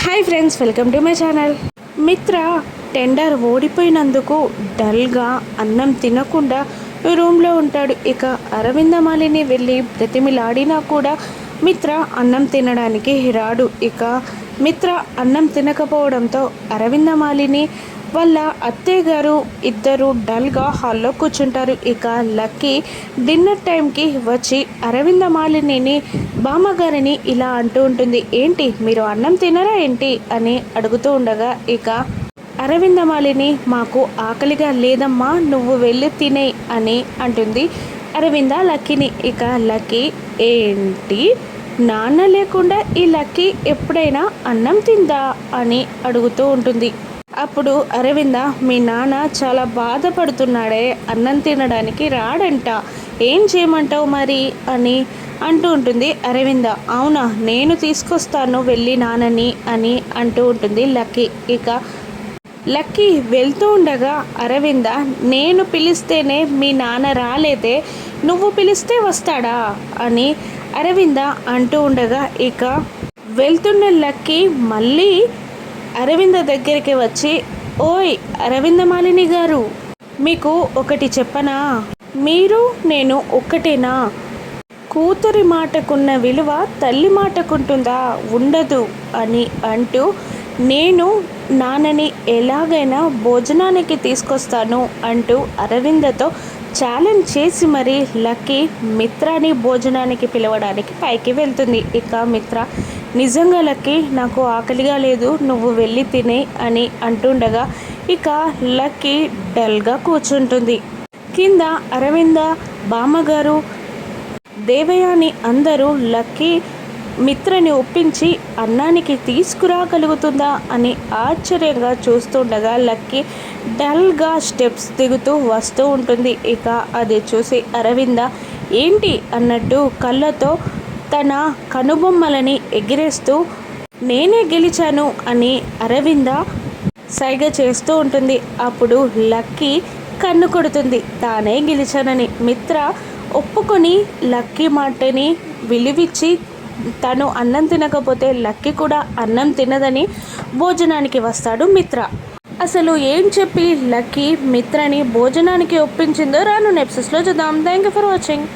Hi friends, welcome to my channel. మిత్ర tender ఓడిపోయినందుకు డల్గా అన్నం తినకుండా రూమ్లో ఉంటాడు. ఇక అరవిందమాలిని వెళ్ళి బ్రతిమిలాడినా కూడా మిత్ర అన్నం తినడానికి రాడు. ఇక మిత్ర అన్నం తినకపోవడంతో అరవిందమాలిని వాళ్ళ అత్తయ్య గారు ఇద్దరు డల్గా హాల్లో కూర్చుంటారు. ఇక లక్కీ డిన్నర్ టైంకి వచ్చి అరవిందమాలిని బామ్మగారిని ఇలా అంటూ ఉంటుంది. ఏంటి మీరు అన్నం తినరా ఏంటి అని అడుగుతూ ఉండగా ఇక అరవిందమాలిని మాకు ఆకలిగా లేదమ్మా, నువ్వు వెళ్ళి తినే అని అంటుంది అరవింద లక్కీని. ఇక లక్కీ ఏంటి నాన్న లేకుండా ఈ లక్కీ ఎప్పుడైనా అన్నం తిందా అని అడుగుతూ ఉంటుంది. అప్పుడు అరవింద మీ నాన్న చాలా బాధపడుతున్నాడే, అన్నం తినడానికి రాడంట, ఏం చేయమంటావు మరి అని అంటూ ఉంటుంది అరవింద. అవునా, నేను తీసుకొస్తాను వెళ్ళి నాన్నని అని అంటూ ఉంటుంది లక్కీ. ఇక లక్కీ వెళ్తూ ఉండగా అరవింద నేను పిలిస్తేనే మీ నాన్న రాలేదే, నువ్వు పిలిస్తే వస్తాడా అని అరవింద అంటూ ఉండగా ఇక వెళ్తున్న లక్కీ మళ్ళీ అరవింద దగ్గరికి వచ్చి ఓయ్ అరవిందమాలిని గారు, మీకు ఒకటి చెప్పనా, మీరు నేను ఒక్కటేనా, కూతురి మాటకున్న విలువ తల్లి మాటకుంటుందా, ఉండదు అని అంటూ నేను నాన్నని ఎలాగైనా భోజనానికి తీసుకొస్తాను అంటూ అరవిందతో ఛాలెంజ్ చేసి మరీ లక్కీ మిత్రాని భోజనానికి పిలవడానికి పైకి వెళ్తుంది. ఇక మిత్ర నిజంగా లక్కీ నాకు ఆకలిగా లేదు, నువ్వు వెళ్ళి తినే అని అంటుండగా ఇక లక్కీ డల్గా కూర్చుంటుంది. కింద అరవింద బామ్మగారు దేవయాని అందరూ లక్కీ మిత్రని ఒప్పించి అన్నానికి తీసుకురాగలుగుతుందా అని ఆశ్చర్యంగా చూస్తుండగా లక్కీ డల్గా స్టెప్స్ దిగుతూ వస్తూ ఉంటుంది. ఇక అది చూసి అరవింద ఏంటి అన్నట్టు కళ్ళతో తన కనుబొమ్మలని ఎగిరేస్తూ నేనే గెలిచాను అని అరవింద సైగ చేస్తూ ఉంటుంది. అప్పుడు లక్కీ కన్ను కొడుతుంది తానే గెలిచానని. మిత్ర ఒప్పుకొని లక్కీ మాటని విలువిచ్చి తను అన్నం తినకపోతే లక్కీ కూడా అన్నం తినదని భోజనానికి వస్తాడు మిత్ర. అసలు ఏం చెప్పి లక్కీ మిత్రని భోజనానికి ఒప్పించిందో రాను ఎపిసోడ్స్లో చూద్దాం. Thank you for watching.